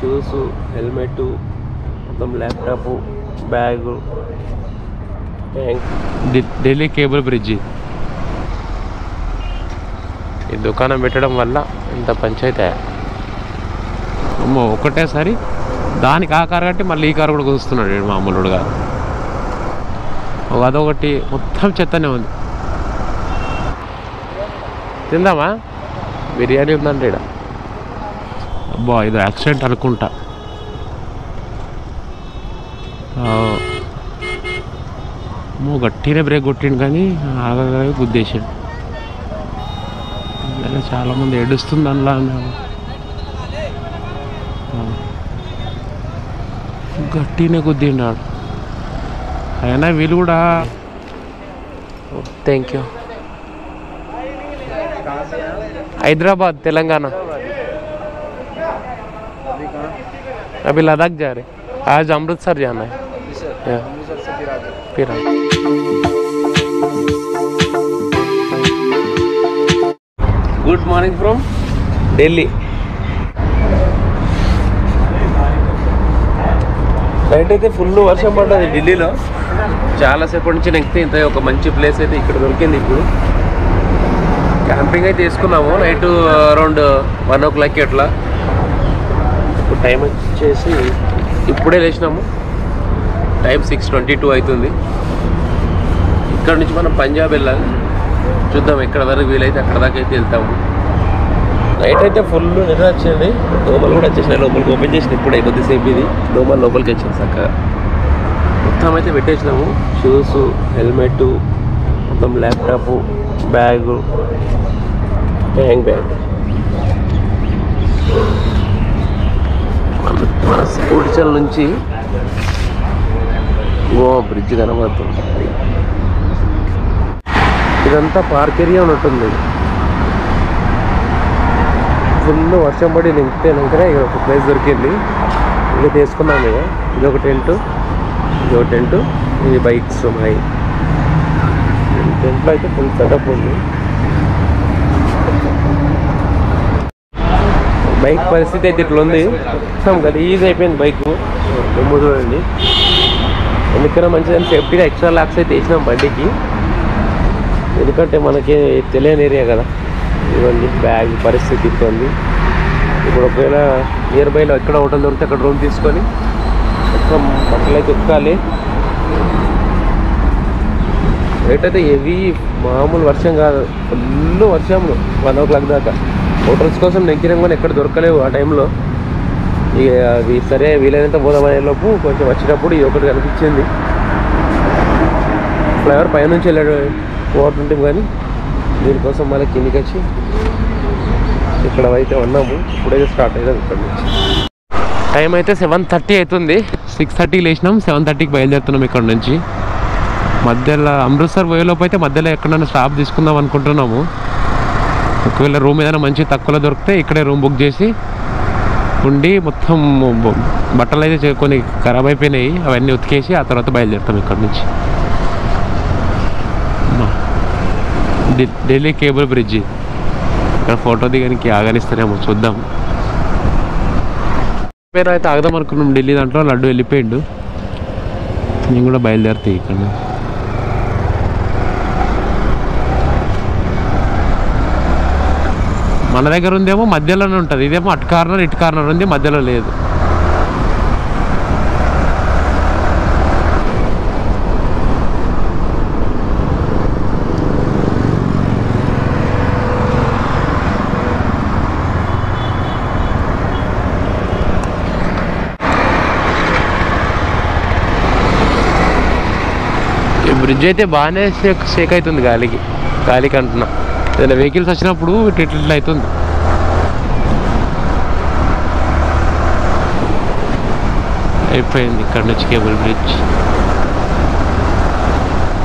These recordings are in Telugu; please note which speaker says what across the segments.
Speaker 1: షూస్, హెల్మెట్, మొత్తం laptop, bag. Delhi cable bridge. ఈ దుకాణం పెట్టడం వల్ల ఇంత పంచాయతీ. అమ్మో, ఒకటేసారి దానికి ఆ కారు కట్టి మళ్ళీ ఈ కారు కూడా కుదుస్తున్నాడు మామూలుగా. అదొకటి మొత్తం చెత్తనే ఉంది. తిందామా? బిర్యానీ ఉందంటే ఇక్కడ. అబ్బా, ఇది యాక్సిడెంట్ అనుకుంటా. గట్టినే బ్రేక్ కొట్టిండు కానీ ఆగగా గుద్దేశాడు. చాలామంది ఏడుస్తుంది అందులో. గట్టినే గుద్దిండాడు. అయినా వీళ్ళు కూడా. Thank you. हैदराबाद तेलंगाना. अभी लद्दाख जा रहे, आज अमृतसर जाना है. फिर good morning from Delhi. Night అయితే ఫుల్ వర్షం పడ్డది ఢిల్లీలో. చాలాసేపటి నుంచి నెక్కితే ఇంత ఒక మంచి ప్లేస్ అయితే ఇక్కడ దొరికింది. ఇప్పుడు క్యాంపింగ్ అయితే తీసుకున్నాము. నైట్ అరౌండ్ 1 o'clock అట్లా. ఇప్పుడు టైం వచ్చేసి ఇప్పుడే లేచినాము. టైం 6:22 అవుతుంది. ఇక్కడ నుంచి మనం పంజాబ్ వెళ్ళాలి. చూద్దాం ఎక్కడ వరకు వీలైతే అక్కడ దాకా అయితే వెళ్తాము. నైట్ అయితే ఫుల్ నిద్ర వచ్చింది. దోమలు కూడా వచ్చేసినాయి. లోపలికి ఓపెన్ చేసిన ఇప్పుడే కొద్దిసేపు ఇది దోమలు లోపలికి వచ్చింది చక్కగా. మొత్తం అయితే పెట్టేసినాము. షూస్, హెల్మెట్, మొత్తం ల్యాప్టాప్, బ్యాగ్, హ్యాంగ్ బ్యాగ్. మన స్కూటిచల్ నుంచి గోవా బ్రిడ్జ్ కనబడుతుంది. ఇదంతా పార్క్ ఏరియా ఉన్నట్టుంది. ఫుల్ వర్షం పడి నింపితేనాకనే ఇక్కడ ఒక ప్లేస్ దొరికింది. ఇది తీసుకున్నాము. ఇది ఒక టెంట్, ఇది బైక్స్ ఉన్నాయి. టెంట్లో అయితే ఫుల్ సెటప్ ఉంది. బైక్ పరిస్థితి అయితే ఇట్లా ఉంది. మొత్తం గలీజ్ అయిపోయింది బైక్. దుమ్ము చూడండి. ఎందుకైనా మంచిదని సేఫ్టీగా ఎక్స్ట్రా లాక్స్ అయితే వేసినాం బండికి. ఎందుకంటే మనకి తెలియని ఏరియా కదా. ఇవ్వండి బ్యాగ్ పరిస్థితి ఇస్తుంది. ఇప్పుడు ఒకవేళ నియర్ బైలో ఎక్కడ హోటల్ దొరికితే అక్కడ రూమ్ తీసుకొని మొత్తం బట్టలు అయితే ఉతకాలి. రేట్ హెవీ, మామూలు వర్షం కాదు, ఫుల్ వర్షంలో 1 o'clock దాకా. హోటల్స్ కోసం నెక్కినాం కానీ ఎక్కడ దొరకలేవు ఆ టైంలో. ఇక అవి సరే వీలైనంత పోదామనే లోపు కొంచెం వచ్చేటప్పుడు ఇది ఒకటి కనిపించింది. ఫ్లైఓవర్ పైనుంచి వెళ్ళాడు పోతుంటాం కానీ దీనికోసం మళ్ళీ కిందికి వచ్చి ఇక్కడ అయితే ఉన్నాము. ఇప్పుడైతే స్టార్ట్ అయ్యాం ఇక్కడ నుంచి. టైం అయితే 7:30 అవుతుంది. 6:30 లేచినాం, 7:30కి బయలుదేరుతున్నాం ఇక్కడ నుంచి. మధ్యలో అమృత్సర్ పోయేలోపు అయితే మధ్యలో ఎక్కడైనా స్టాప్ తీసుకుందాం అనుకుంటున్నాము. ఒకవేళ రూమ్ ఏదైనా మంచి తక్కువలో దొరికితే ఇక్కడే రూమ్ బుక్ చేసి ఉండి మొత్తం బట్టలు అయితే కొన్ని ఖరాబ్ అయిపోయినాయి, అవన్నీ ఉతికేసి ఆ తర్వాత బయలుదేరుతాం ఇక్కడ నుంచి. Delhi cable bridge. ఇక్కడ ఫోటో దిగడానికి ఆగనిస్తారేమో చూద్దాం. పేరు అయితే ఆగదాం అనుకున్నాం ఢిల్లీ. దాంట్లో లడ్డు వెళ్ళిపోయిండు. నేను కూడా బయలుదేరుతాయి ఇక్కడ. మన దగ్గర ఉందేమో మధ్యలోనే ఉంటుంది, ఇదేమో అటు కార్నర్ ఇటు కార్నర్ ఉంది, మధ్యలో లేదు. ఈ బ్రిడ్జ్ అయితే బాగానే షేక్ అవుతుంది గాలికి అంటున్నా. ఏదైనా వెహికల్స్ వచ్చినప్పుడు ఇట్లా అవుతుంది. అయిపోయింది ఇక్కడ నుంచి కేబుల్ బ్రిడ్జ్.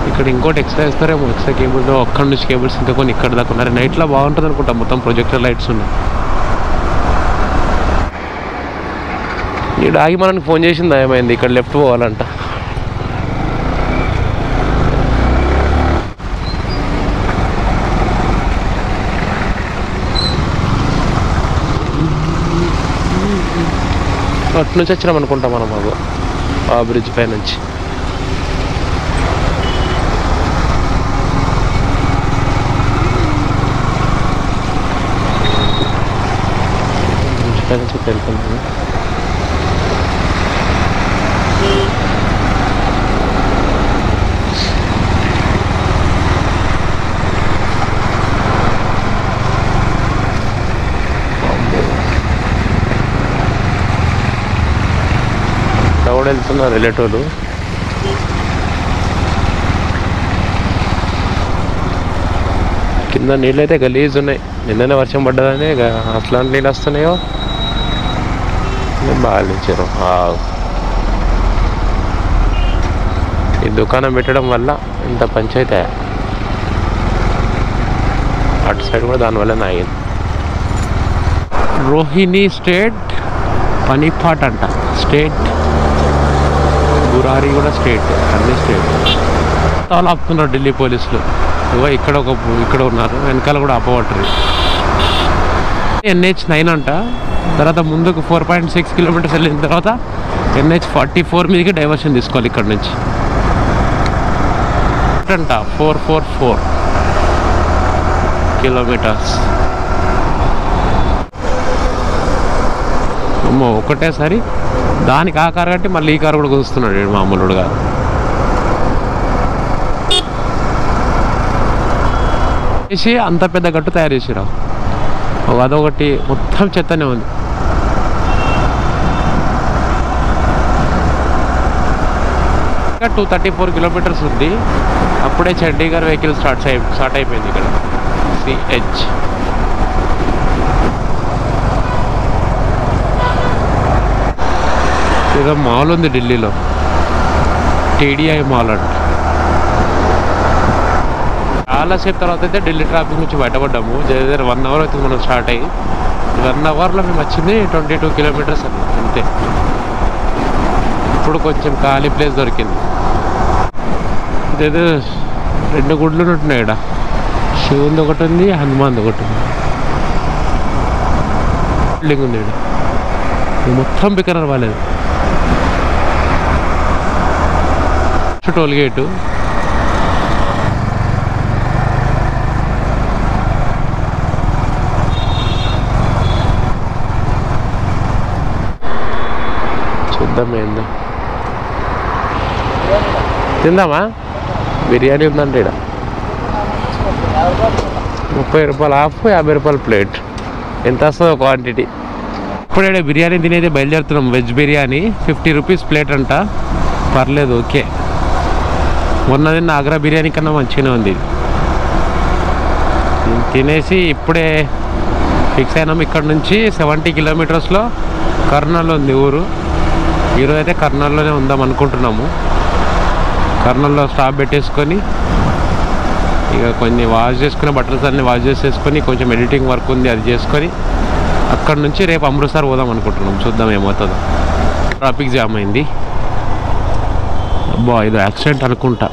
Speaker 1: ఇక్కడ ఇంకోటి ఎక్స్ట్రా ఇస్తారేమో, ఎక్స్ట్రా కేబుల్స్ అక్కడ నుంచి కేబుల్స్ ఇంకా కొన్ని ఇక్కడ దాకా ఉన్నారు. నైట్లో బాగుంటుంది అనుకుంటా, మొత్తం ప్రొజెక్టర్ లైట్స్ ఉన్నాయి. ఇక్కడ ఆగి మనకి ఫోన్ చేసింది, ఏమైంది ఇక్కడ లెఫ్ట్ పోవాలంట. అటు నుంచి వచ్చినాం అనుకుంటాం మనం మాకు ఆ బ్రిడ్జ్ పై నుంచి. బ్రిడ్జ్ పై నుంచి వెళ్తున్నాము. కూడా వెళ్తున్నారు రిలేటివ్లు. కింద నీళ్ళు అయితే గలీజ్ ఉన్నాయి. నిన్ననే వర్షం పడ్డదని అట్లాంటి నీళ్ళు వస్తున్నాయో బాగా నిలిచారు. ఈ దుకాణం పెట్టడం వల్ల ఇంత పంచాయతీ. అటు సైడ్ కూడా దానివల్ల నాగింది. రోహిణి స్టేట్, పనిపాట్ అంట స్టేట్, గురారి కూడా స్టేట్, అన్ని స్టేట్. చాలా ఆపుతున్నారు ఢిల్లీ పోలీసులు. ఇక్కడ ఉన్నారు, వెనకాల కూడా ఆపబట్టరు. NH9 అంట. తర్వాత ముందుకు 4.6 కిలోమీటర్స్ వెళ్ళిన తర్వాత NH44 మీదకి డైవర్షన్ తీసుకోవాలి ఇక్కడ నుంచి అంట. 444 కిలోమీటర్స్. అమ్మో, ఒకటేసారి దానికి ఆ కారు కట్టి మళ్ళీ ఈ కారు కూడా కుదుస్తున్నాడు మామూలుగా. చేసి అంత పెద్ద గట్టు తయారు చేసిరా. అదొకటి మొత్తం చెత్తనే ఉంది. ఇంకా 234 కిలోమీటర్స్ ఉంది. అప్పుడే చండీగఢ్ వెహికల్ స్టార్ట్ అయిపోయింది ఇక్కడ. CH ఏదో మాల్ ఉంది ఢిల్లీలో, TDI మాల్ అంట. చాలాసేపు తర్వాత అయితే ఢిల్లీ ట్రాఫిక్ నుంచి బయటపడ్డాము. దగ్గర 1 అవర్ అవుతుంది మనం స్టార్ట్ అయ్యి. 1 అవర్లో మేము వచ్చింది 22 కిలోమీటర్స్ అంతే. ఇప్పుడు కొంచెం ఖాళీ ప్లేస్ దొరికింది. ఇదేదో 2 గుడ్లు ఉంటున్నాయి ఇక్కడ. శివుంది ఒకటి ఉంది, హనుమాన్ది ఒకటి ఉంది. బిల్డింగ్ ఉంది ఇక్కడ. మొత్తం బికర్ రాలేదు. Toll gate. చూద్దాం ఏందో. తిందామా? బిర్యానీ ఉందంటే ఇక్కడ 30 రూపాయలు హాఫ్, 50 రూపాయలు ప్లేట్. ఎంత వస్తుందో క్వాంటిటీ. ఇప్పుడే బిర్యానీ తినేది బయలుదేరుతున్నాం. వెజ్ బిర్యానీ 50 రూపీస్ ప్లేట్ అంట. పర్లేదు, ఓకే. మొన్న తిన్న ఆగ్రా బిర్యానీ కన్నా మంచిగానే ఉంది. తినేసి ఇప్పుడే ఫిక్స్ అయినాం. ఇక్కడ నుంచి 70 కిలోమీటర్స్లో కర్నూలు ఉంది ఊరు. ఈరోజు అయితే కర్నూలులోనే ఉందాం అనుకుంటున్నాము. కర్నూలులో స్టాప్ పెట్టేసుకొని ఇక కొన్ని వాష్ చేసుకుని బట్టలు అన్నీ వాష్ చేసేసుకొని కొంచెం ఎడిటింగ్ వర్క్ ఉంది అది చేసుకొని అక్కడ నుంచి రేపు అమృత్సర్ పోదాం అనుకుంటున్నాం. చూద్దాం ఏమవుతుందో. ట్రాఫిక్ జామ్ అయింది. అబ్బా, ఇది యాక్సిడెంట్ అనుకుంటా.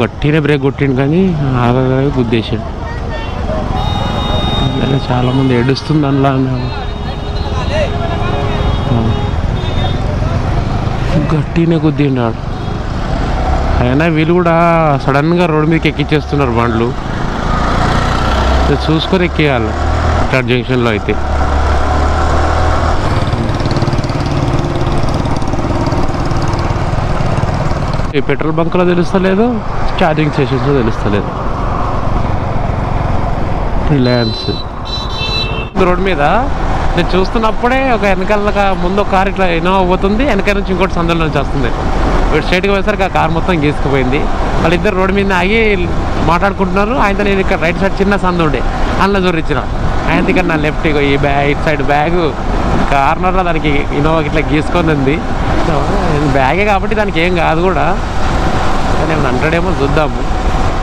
Speaker 1: గట్టినే బ్రేక్ కొట్టిండు కానీ ఆగగా గుద్దేశాడు. చాలామంది ఏడుస్తుంది అందులో. గట్టినే గుద్దిండాడు. అయినా వీళ్ళు కూడా సడన్గా రోడ్డు మీదకి ఎక్కిచ్చేస్తున్నారు బండ్లు. చూసుకొని ఎక్కేయాలి ఇక్కడ జంక్షన్లో అయితే. ఈ పెట్రోల్ బంక్లో తెలుస్తలేదు, ఛార్జింగ్ స్టేషన్స్లో తెలుస్తలేదు. రిలయన్స్ రోడ్ మీద నేను చూస్తున్నప్పుడే ఒక వెనకాల ముందు ఒక కార్ ఇట్లా ఇన్నోవా పోతుంది, వెనకాల నుంచి ఇంకోటి సందులో నుంచి వస్తుంది. వీడు స్ట్రైట్గా పోయేసరికి ఆ కార్ మొత్తం గీసుకుపోయింది. వాళ్ళిద్దరు రోడ్డు మీద ఆగి మాట్లాడుకుంటున్నారు. ఆయనతో నేను ఇక్కడ రైట్ సైడ్ చిన్న సందు ఉండే అందులో చూరించిన. ఆయన ఇక్కడ నా లెఫ్ట్ ఈ ఇటు సైడ్ బ్యాగు కార్నర్లో దానికి ఇన్నోవాకి ఇట్లా గీసుకొని ఉంది. బ్యాగే కాబట్టి దానికి ఏం కాదు కూడా. నేను అంటాడేమో చూద్దాము.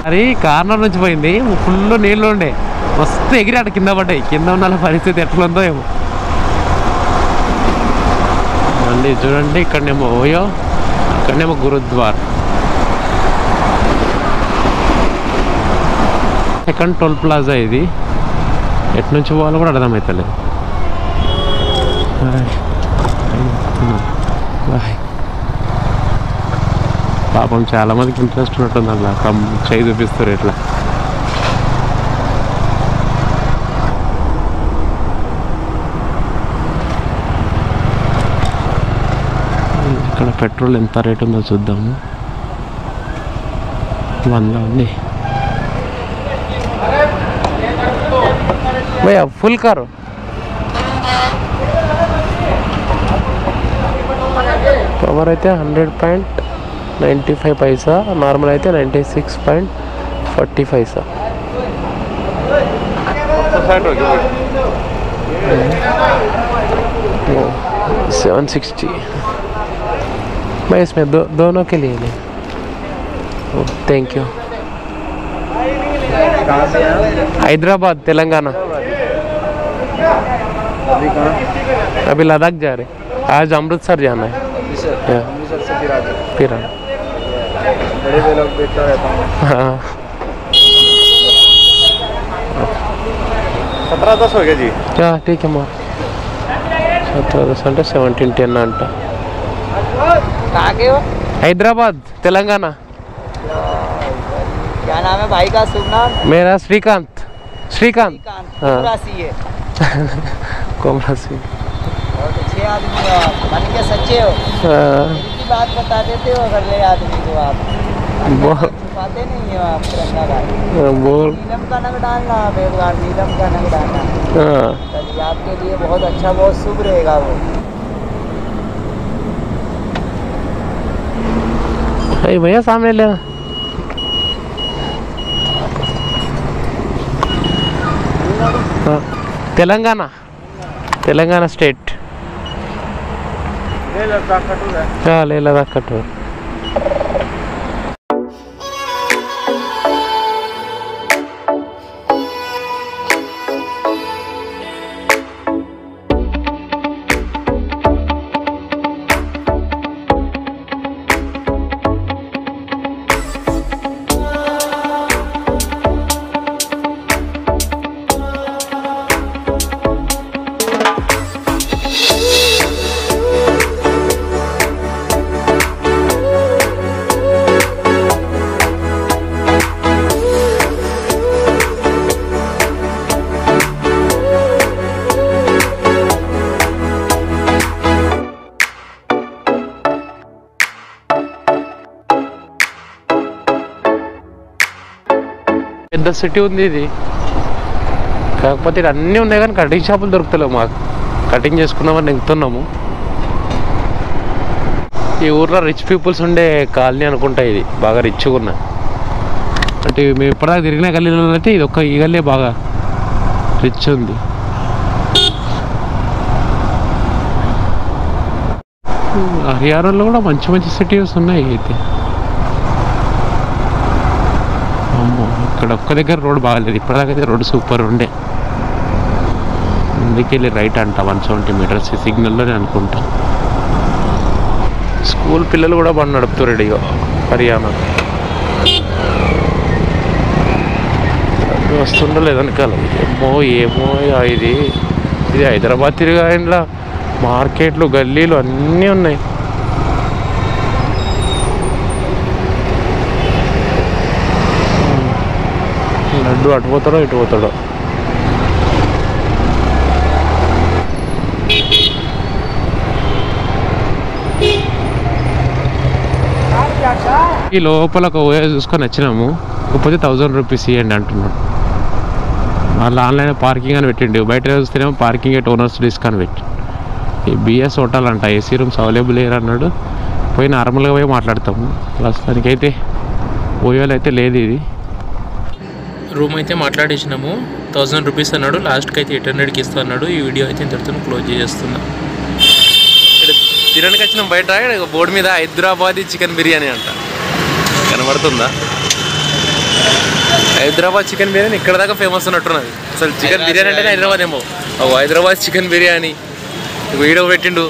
Speaker 1: అది కార్నర్ నుంచి పోయింది. ఫుల్ నీళ్ళు ఉండే, మస్తు ఎగిరి అటు కింద పడ్డాయి. కింద ఉన్న పరిస్థితి ఎట్లుందో ఏమో. మళ్ళీ చూడండి ఇక్కడనేమో ఓయో, అక్కడనేమో గురుద్వార్. సెకండ్ టోల్ ప్లాజా ఇది. ఎటు నుంచి పోవాలో కూడా అర్థమవుతలేదు. పాపం చాలామందికి ఇంట్రెస్ట్ ఉన్నట్టుంది అట్లా చేయి చూపిస్తారు ఇట్లా. ఇక్కడ పెట్రోల్ ఎంత రేట్ ఉందో చూద్దాము. 100 ఉంది భయ్యా, ఫుల్ కారు. పవర్ అయితే 100.95 పైసా, నార్మల్ అయితే 96.40 పైసా. 760 भाई, इसमें दोनों के लिए ले. Thank you. हैदराबाद तेलंगाना. अभी लद्दाख जा रहे, आज अमृतसर जाना है. फिर हाँ
Speaker 2: 17-10 हो गया जी.
Speaker 1: क्या ठीक है माँ. 17-10 అంటే 17-10 అంట. हैदराबाद तेलंगाना.
Speaker 3: क्या नाम है भाई का? शुभ नाम?
Speaker 1: मेरा श्रीकांत. श्रीकांत
Speaker 3: कोमरासी है.
Speaker 1: कोमरासी.
Speaker 3: बहुत अच्छे आदमी हो आप, मन के सच्चे हो. दिल की बात बता देते हो अगर ले आदमी को आप. छुपाते नहीं हो आप तिरंगा का.
Speaker 1: बोल.
Speaker 3: नीलम का नग डालना आप एक बार, नीलम का नग डालना. चलिए आपके लिए बहुत अच्छा, बहुत शुभ रहेगा वो.
Speaker 1: अरे भैया सामने ले. हाँ तेलंगाना, तेलंगाना स्टेट.
Speaker 2: ले लद्दाख का टूर है.
Speaker 1: हाँ ले लद्दाख का टूर. పెద్ద సిటీ ఉంది ఇది, కాకపోతే ఇక్కడ అన్నీ ఉన్నాయి కానీ కటింగ్ షాపులు దొరుకుతలేవు. మాకు కటింగ్ చేసుకున్నామని నెంగుతున్నాము. ఈ ఊర్లో రిచ్ పీపుల్స్ ఉండే కాలనీ అనుకుంటా ఇది, బాగా రిచ్గా ఉన్నా. అంటే మేము ఇప్పటిదాకా తిరిగిన గల్లీలో అయితే ఇది ఒక్క ఈ గల్లీ బాగా రిచ్ ఉంది. హర్యానాలో కూడా మంచి మంచి సిటీస్ ఉన్నాయి అయితే. అమ్మో ఇక్కడ ఒక్క దగ్గర రోడ్ బాగాలేదు, ఇప్పటిదాకైతే రోడ్డు సూపర్ ఉండే. ముందుకెళ్ళి రైట్ అంట 170 meters సిగ్నల్లోనే అనుకుంటా. స్కూల్ పిల్లలు కూడా బండి నడుపుతారు ఇక హర్యానా. వస్తుండో లేదనకాల ఏమో ఇది హైదరాబాద్ తిరిగా ఇంట్లో మార్కెట్లు గల్లీలు అన్నీ ఉన్నాయి. లడ్డు అటు పోతాడో ఇటు పోతాడో. ఈ లోపల ఒక ఓయా చూసుకొని వచ్చినాము, కాకపోతే 1000 rupees ఇవ్వండి అంటున్నాడు. వాళ్ళు ఆన్లైన్ పార్కింగ్ అని పెట్టిండు, బయట చూస్తేనేమో పార్కింగ్ ఎట్ ఓనర్స్ డిస్కౌంట్ పెట్టి. ఈ బిఎస్ హోటల్ అంట, ఏసీ రూమ్స్ అవైలబుల్ లేరు అన్నాడు. పోయి నార్మల్గా పోయి మాట్లాడతాము. ప్రస్తుతానికైతే ఓయోలో అయితే లేదు. ఇది రూమ్ అయితే మాట్లాడేసినాము, 1000 rupees అన్నాడు. లాస్ట్కి అయితే 800కి ఇస్తా అన్నాడు. ఈ వీడియో అయితే ఇంతటితో క్లోజ్ చేస్తున్నా. ఇక్కడ తినడానికి వచ్చినాం బయట, బోర్డు మీద హైదరాబాదీ చికెన్ బిర్యానీ అంట కనబడుతుందా. హైదరాబాద్ చికెన్ బిర్యానీ ఇక్కడ దాకా ఫేమస్ ఉన్నట్టున్నది. అసలు చికెన్ బిర్యానీ అంటేనే హైదరాబాద్ ఏమో. హైదరాబాద్ చికెన్ బిర్యానీ వీడియో పెట్టిండు.